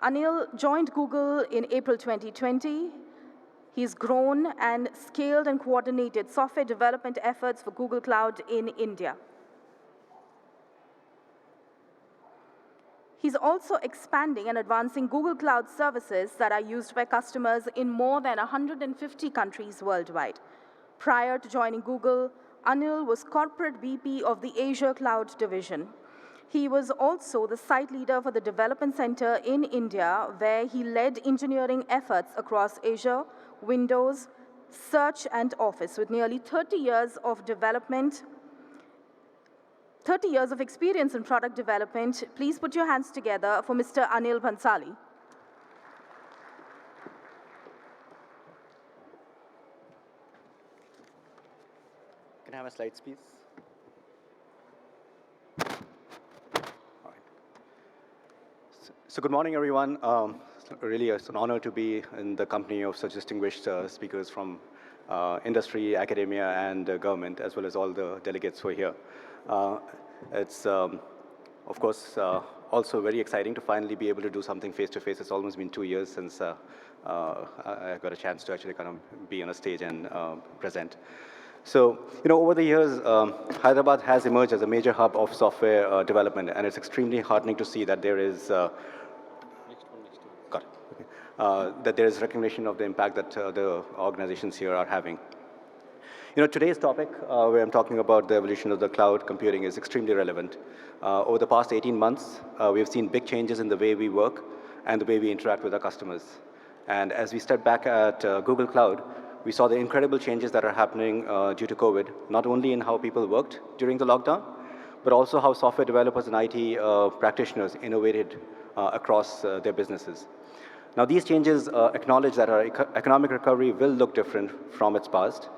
Anil joined Google in April 2020. He's grown and scaled and coordinated software development efforts for Google Cloud in India. He's also expanding and advancing Google Cloud services that are used by customers in more than 150 countries worldwide. Prior to joining Google, Anil was corporate VP of the Asia Cloud division. He was also the site leader for the development center in India, where he led engineering efforts across Azure, Windows, Search, and Office, with nearly 30 years of development 30 years of experience in product development. Please put your hands together for Mr. Anil Bhansali. Can I have a slides, please? All right. So good morning, everyone. Really, it's an honor to be in the company of such distinguished speakers from industry, academia, and government, as well as all the delegates who are here. It's, of course, also very exciting to finally be able to do something face-to-face. It's almost been 2 years since I got a chance to actually kind of be on a stage and present. So, over the years, Hyderabad has emerged as a major hub of software development, and it's extremely heartening to see that there is that there is recognition of the impact that the organizations here are having. Today's topic, where I'm talking about the evolution of the cloud computing, is extremely relevant. Over the past 18 months, we've seen big changes in the way we work and the way we interact with our customers. And as we step back at Google Cloud, we saw the incredible changes that are happening due to COVID, not only in how people worked during the lockdown, but also how software developers and IT practitioners innovated across their businesses. Now, these changes acknowledge that our economic recovery will look different from its past.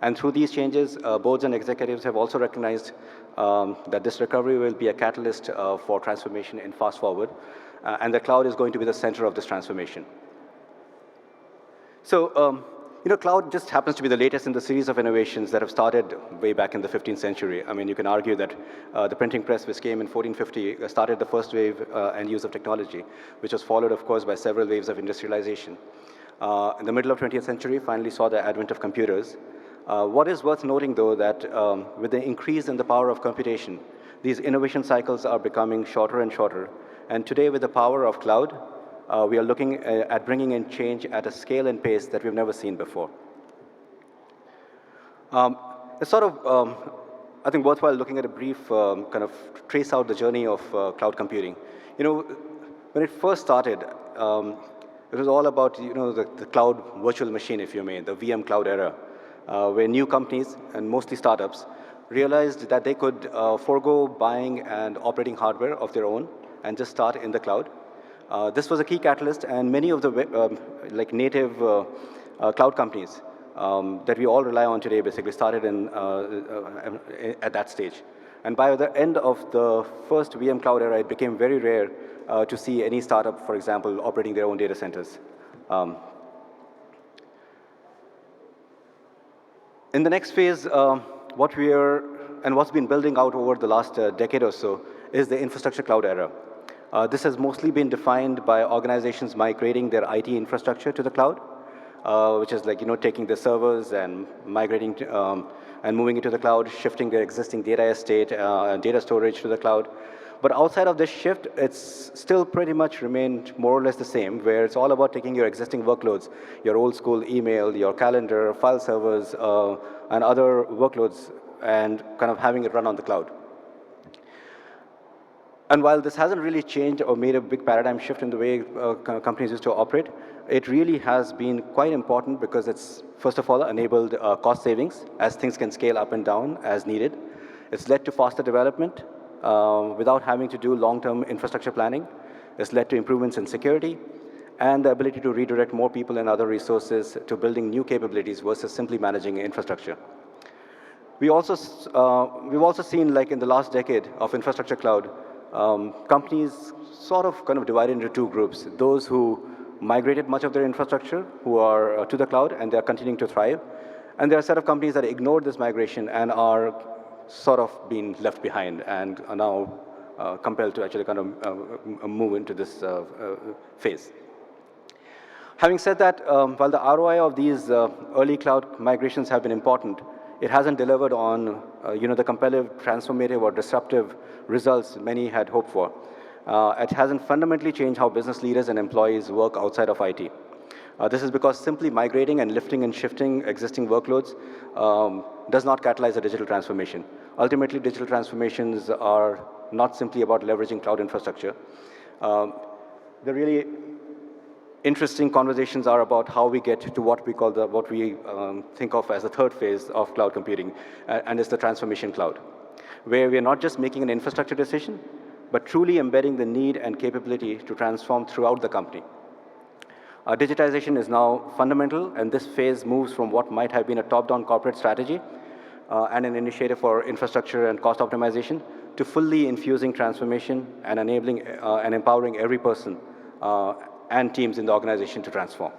And through these changes, boards and executives have also recognized that this recovery will be a catalyst for transformation in fast forward, and the cloud is going to be the center of this transformation. So, cloud just happens to be the latest in the series of innovations that have started way back in the 15th century. I mean, you can argue that the printing press, which came in 1450, started the first wave and use of technology, which was followed, of course, by several waves of industrialization. In the middle of 20th century, finally saw the advent of computers. What is worth noting, though, that with the increase in the power of computation, these innovation cycles are becoming shorter and shorter. And today, with the power of cloud, we are looking at bringing in change at a scale and pace that we've never seen before. It's sort of, I think, worthwhile looking at a brief kind of trace out the journey of cloud computing. When it first started, it was all about, the cloud virtual machine, if you may, the VM cloud era, where new companies, and mostly startups, realized that they could forego buying and operating hardware of their own and just start in the cloud. This was a key catalyst, and many of the native cloud companies that we all rely on today basically started at that stage. And by the end of the first VM cloud era, it became very rare to see any startup, for example, operating their own data centers. In the next phase, what's been building out over the last decade or so is the infrastructure cloud era. This has mostly been defined by organizations migrating their IT infrastructure to the cloud, which is taking the servers and migrating and moving into the cloud, shifting their existing data estate and data storage to the cloud. But outside of this shift, it's still pretty much remained more or less the same, where it's all about taking your existing workloads, your old school email, your calendar, file servers, and other workloads, and kind of having it run on the cloud. And while this hasn't really changed or made a big paradigm shift in the way companies used to operate, it really has been quite important because it's, first of all, enabled cost savings as things can scale up and down as needed. It's led to faster development without having to do long-term infrastructure planning. It's led to improvements in security and the ability to redirect more people and other resources to building new capabilities versus simply managing infrastructure. We've also seen, in the last decade of infrastructure cloud, companies sort of kind of divided into two groups. Those who migrated much of their infrastructure, who are to the cloud, and they're continuing to thrive. And there are a set of companies that ignored this migration and are sort of being left behind and are now compelled to actually kind of move into this phase. Having said that, while the ROI of these early cloud migrations have been important, it hasn't delivered on the competitive, transformative, or disruptive results many had hoped for. It hasn't fundamentally changed how business leaders and employees work outside of IT. This is because simply migrating and lifting and shifting existing workloads does not catalyze a digital transformation. Ultimately, digital transformations are not simply about leveraging cloud infrastructure. The really interesting conversations are about how we get to what we call what we think of as the third phase of cloud computing, and it's the transformation cloud, where we are not just making an infrastructure decision, but truly embedding the need and capability to transform throughout the company. Digitization is now fundamental, and this phase moves from what might have been a top-down corporate strategy and an initiative for infrastructure and cost optimization to fully infusing transformation and enabling and empowering every person and teams in the organization to transform.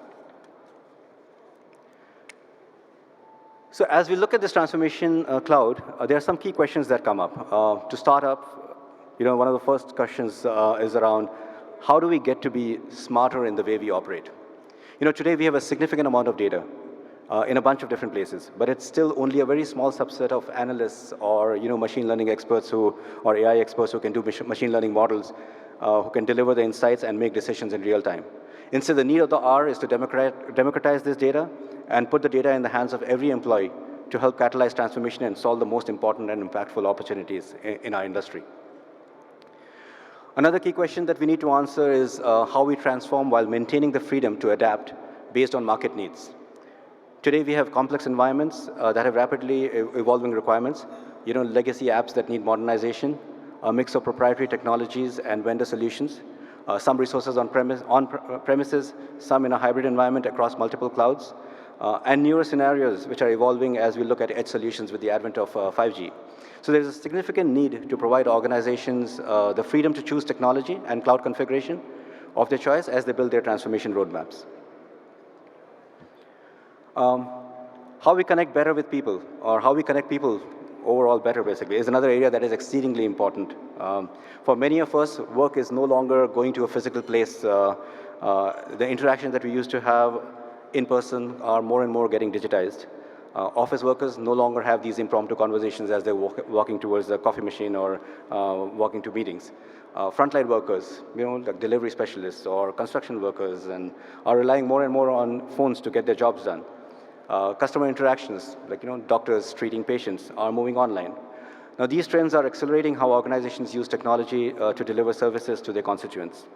So as we look at this transformation cloud, there are some key questions that come up. To start up, one of the first questions is around how do we get to be smarter in the way we operate? Today we have a significant amount of data in a bunch of different places, but it's still only a very small subset of analysts or machine learning experts or AI experts who can do machine learning models who can deliver the insights and make decisions in real time. Instead, the need of the hour is to democratize this data and put the data in the hands of every employee to help catalyze transformation and solve the most important and impactful opportunities in our industry. Another key question that we need to answer is how we transform while maintaining the freedom to adapt based on market needs. Today, we have complex environments that have rapidly evolving requirements, legacy apps that need modernization, a mix of proprietary technologies and vendor solutions, some resources on premises, some in a hybrid environment across multiple clouds, and newer scenarios which are evolving as we look at edge solutions with the advent of 5G. So there's a significant need to provide organizations the freedom to choose technology and cloud configuration of their choice as they build their transformation roadmaps. How we connect better with people, or how we connect people overall better, basically, is another area that is exceedingly important. For many of us, work is no longer going to a physical place. The interactions that we used to have in person are more and more getting digitized. Office workers no longer have these impromptu conversations as they're walking towards the coffee machine or walking to meetings. Frontline workers, like delivery specialists or construction workers, and are relying more and more on phones to get their jobs done. Customer interactions, like doctors treating patients, are moving online. Now, these trends are accelerating how organizations use technology to deliver services to their constituents.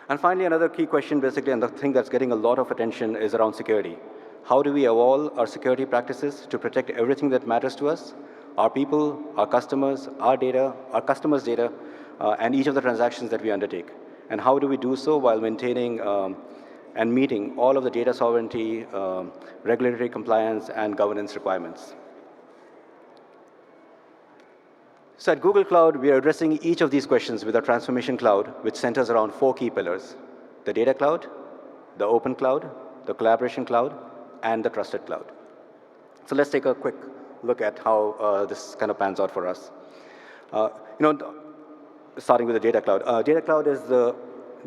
And finally, another key question, basically, and the thing that's getting a lot of attention is around security. How do we evolve our security practices to protect everything that matters to us, our people, our customers, our data, our customers' data, and each of the transactions that we undertake? And how do we do so while maintaining and meeting all of the data sovereignty, regulatory compliance, and governance requirements? So at Google Cloud, we are addressing each of these questions with our transformation cloud, which centers around 4 key pillars: the data cloud, the open cloud, the collaboration cloud, and the trusted cloud. So let's take a quick look at how this kind of pans out for us. Starting with the data cloud.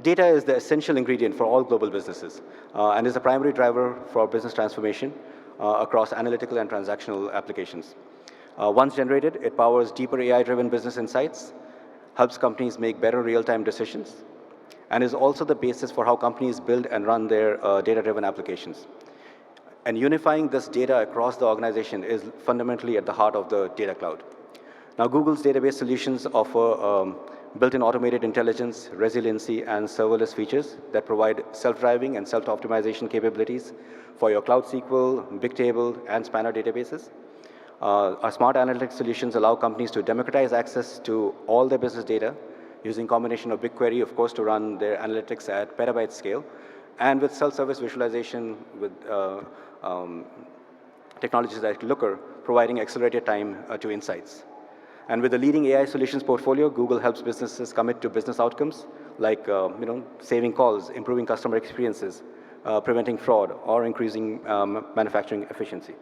Data is the essential ingredient for all global businesses and is the primary driver for business transformation across analytical and transactional applications. Once generated, it powers deeper AI-driven business insights, helps companies make better real-time decisions, and is also the basis for how companies build and run their data-driven applications. And unifying this data across the organization is fundamentally at the heart of the data cloud. Now, Google's database solutions offer built-in automated intelligence, resiliency, and serverless features that provide self-driving and self-optimization capabilities for your Cloud SQL, Bigtable, and Spanner databases. Our smart analytics solutions allow companies to democratize access to all their business data using a combination of BigQuery, of course, to run their analytics at petabyte scale, and with self-service visualization with technologies like Looker, providing accelerated time to insights. And with the leading AI solutions portfolio, Google helps businesses commit to business outcomes like saving calls, improving customer experiences, preventing fraud, or increasing manufacturing efficiency.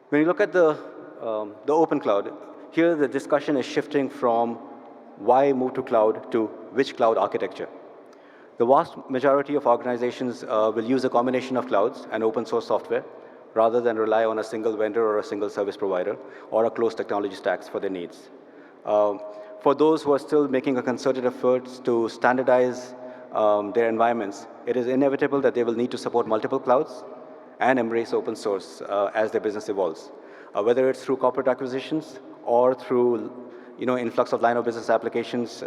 When you look at the open cloud, here the discussion is shifting from why move to cloud to which cloud architecture. The vast majority of organizations will use a combination of clouds and open source software rather than rely on a single vendor or a single service provider or a closed technology stacks for their needs. For those who are still making a concerted effort to standardize their environments, it is inevitable that they will need to support multiple clouds and embrace open source as their business evolves. Whether it's through corporate acquisitions or through influx of line of business applications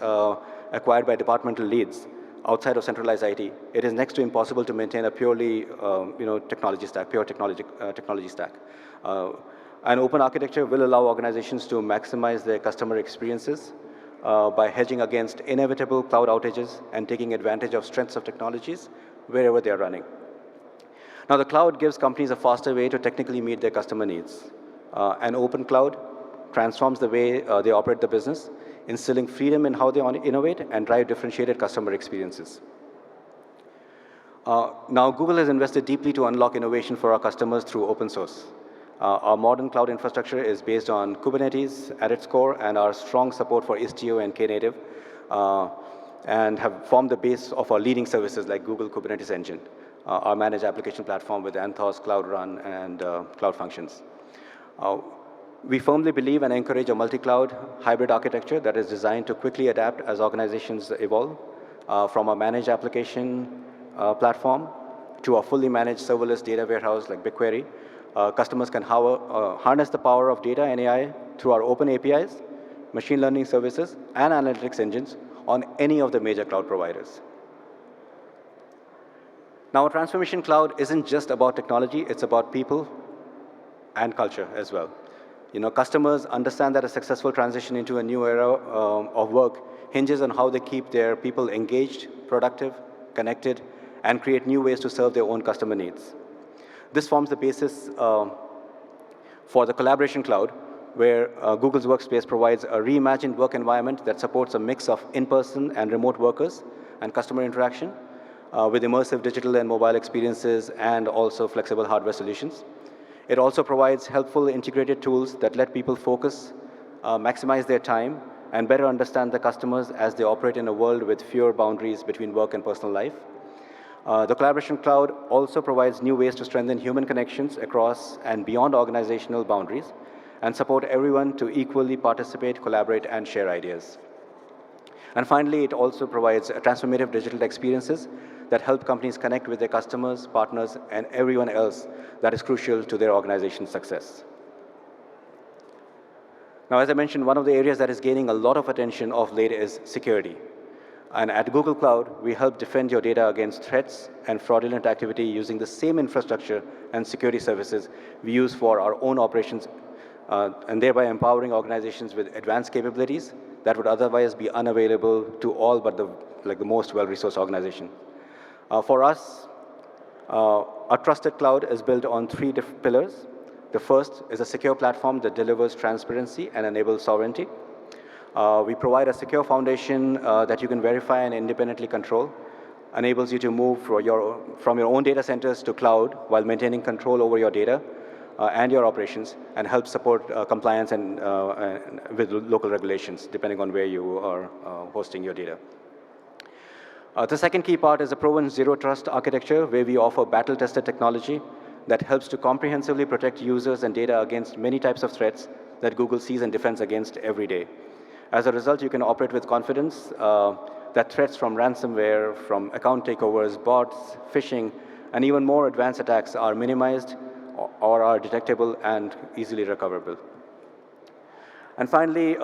acquired by departmental leads outside of centralized IT, it is next to impossible to maintain a purely technology stack, pure technology stack. An open architecture will allow organizations to maximize their customer experiences by hedging against inevitable cloud outages and taking advantage of strengths of technologies wherever they are running. Now, the cloud gives companies a faster way to technically meet their customer needs. An open cloud transforms the way they operate the business, instilling freedom in how they innovate and drive differentiated customer experiences. Now, Google has invested deeply to unlock innovation for our customers through open source. Our modern cloud infrastructure is based on Kubernetes at its core and our strong support for Istio and Knative, and have formed the base of our leading services like Google Kubernetes Engine, our managed application platform with Anthos, Cloud Run, and Cloud Functions. We firmly believe and encourage a multi-cloud hybrid architecture that is designed to quickly adapt as organizations evolve, from a managed application platform to a fully managed serverless data warehouse like BigQuery. Customers can harness the power of data and AI through our open APIs, machine learning services, and analytics engines on any of the major cloud providers. Now, a transformation cloud isn't just about technology, it's about people and culture as well. Customers understand that a successful transition into a new era of work hinges on how they keep their people engaged, productive, connected, and create new ways to serve their own customer needs. This forms the basis for the collaboration cloud, where Google's Workspace provides a reimagined work environment that supports a mix of in-person and remote workers and customer interaction with immersive digital and mobile experiences and also flexible hardware solutions. It also provides helpful integrated tools that let people focus, maximize their time, and better understand the customers as they operate in a world with fewer boundaries between work and personal life. The collaboration cloud also provides new ways to strengthen human connections across and beyond organizational boundaries and support everyone to equally participate, collaborate, and share ideas. And finally, it also provides transformative digital experiences that help companies connect with their customers, partners, and everyone else that is crucial to their organization's success. Now, as I mentioned, one of the areas that is gaining a lot of attention of late is security. And at Google Cloud, we help defend your data against threats and fraudulent activity using the same infrastructure and security services we use for our own operations, and thereby empowering organizations with advanced capabilities that would otherwise be unavailable to all but the most well-resourced organization. For us, our trusted cloud is built on three pillars. The first is a secure platform that delivers transparency and enables sovereignty. We provide a secure foundation that you can verify and independently control, enables you to move from your own data centers to cloud while maintaining control over your data and your operations, and helps support compliance and with local regulations, depending on where you are hosting your data. The second key part is a proven zero trust architecture, where we offer battle-tested technology that helps to comprehensively protect users and data against many types of threats that Google sees and defends against every day. As a result, you can operate with confidence that threats from ransomware, from account takeovers, bots, phishing, and even more advanced attacks are minimized or are detectable and easily recoverable. And finally,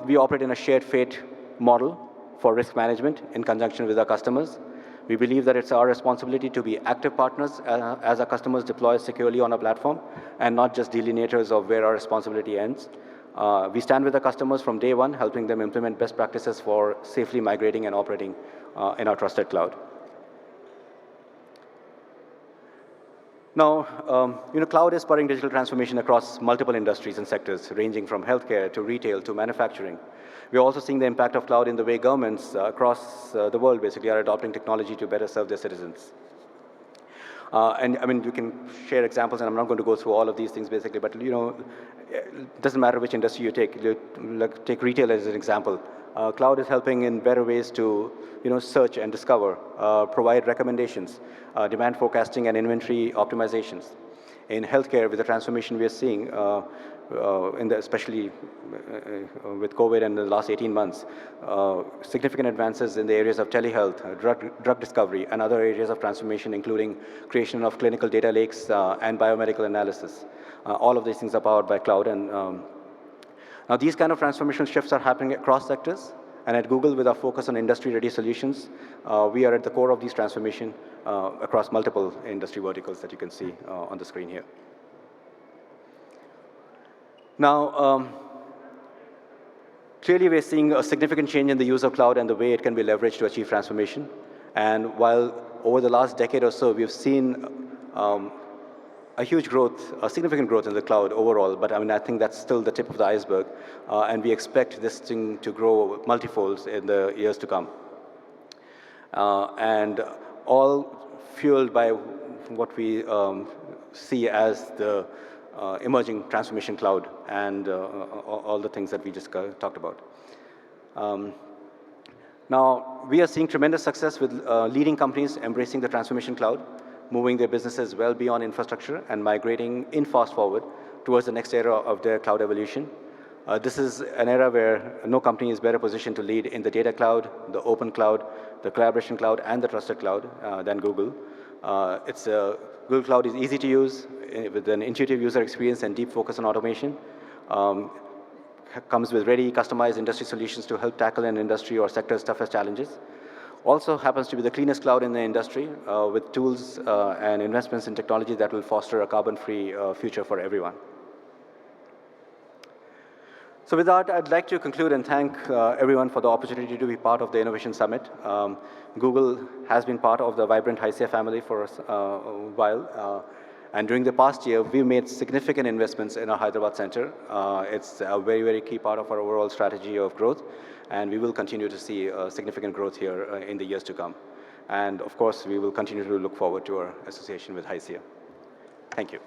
we operate in a shared fate model for risk management in conjunction with our customers. We believe that it's our responsibility to be active partners as our customers deploy securely on our platform, and not just delineators of where our responsibility ends. We stand with the customers from day one, helping them implement best practices for safely migrating and operating in our trusted cloud. Now, cloud is spurring digital transformation across multiple industries and sectors, ranging from healthcare to retail to manufacturing. We're also seeing the impact of cloud in the way governments across the world basically are adopting technology to better serve their citizens. And I mean, you can share examples, and I'm not going to go through all of these things basically, but it doesn't matter which industry you take. Like, take retail as an example. Cloud is helping in better ways to search and discover, provide recommendations, demand forecasting and inventory optimizations. In healthcare, with the transformation we are seeing, especially with COVID and the last 18 months, significant advances in the areas of telehealth, drug discovery, and other areas of transformation, including creation of clinical data lakes and biomedical analysis. All of these things are powered by cloud. And now these kind of transformational shifts are happening across sectors. And at Google, with our focus on industry-ready solutions, we are at the core of these transformation across multiple industry verticals that you can see on the screen here. Now, clearly we're seeing a significant change in the use of cloud and the way it can be leveraged to achieve transformation. And while over the last decade or so, we've seen a huge growth, a significant growth in the cloud overall, but I mean, I think that's still the tip of the iceberg, and we expect this thing to grow multifolds in the years to come. And all fueled by what we see as the emerging transformation cloud and all the things that we just talked about. Now, we are seeing tremendous success with leading companies embracing the transformation cloud, moving their businesses well beyond infrastructure and migrating in fast forward towards the next era of their cloud evolution. This is an era where no company is better positioned to lead in the data cloud, the open cloud, the collaboration cloud, and the trusted cloud than Google. Google Cloud is easy to use with an intuitive user experience and deep focus on automation. Comes with ready, customized industry solutions to help tackle an industry or sector's toughest challenges. Also happens to be the cleanest cloud in the industry with tools and investments in technology that will foster a carbon-free future for everyone. So with that, I'd like to conclude and thank everyone for the opportunity to be part of the Innovation Summit. Google has been part of the vibrant HYCIA family for a while. And during the past year, we've made significant investments in our Hyderabad center. It's a very, very key part of our overall strategy of growth. And we will continue to see significant growth here in the years to come. And of course, we will continue to look forward to our association with HYCIA. Thank you.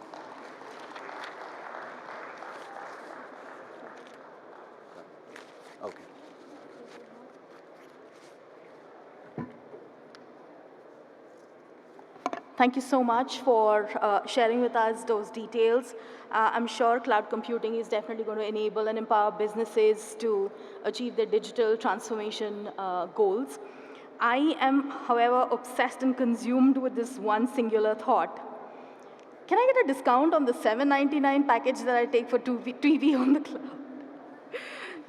Okay. Thank you so much for sharing with us those details. I'm sure cloud computing is definitely going to enable and empower businesses to achieve their digital transformation goals. I am, however, obsessed and consumed with this one singular thought. Can I get a discount on the $7.99 package that I take for TV on the cloud?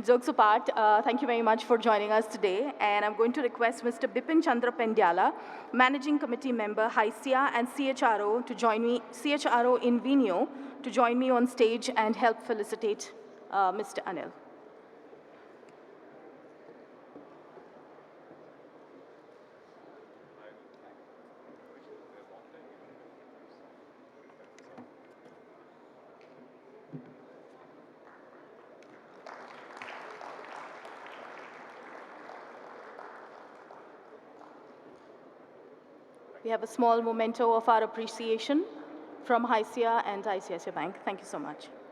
Jokes apart, thank you very much for joining us today. And I'm going to request Mr. Bipin Chandra Pendyala, Managing Committee Member, HYCIA, and CHRO to join me, CHRO in Venio, to join me on stage and help felicitate Mr. Anil. We have a small memento of our appreciation from HYCIA and ICICI Bank. Thank you so much.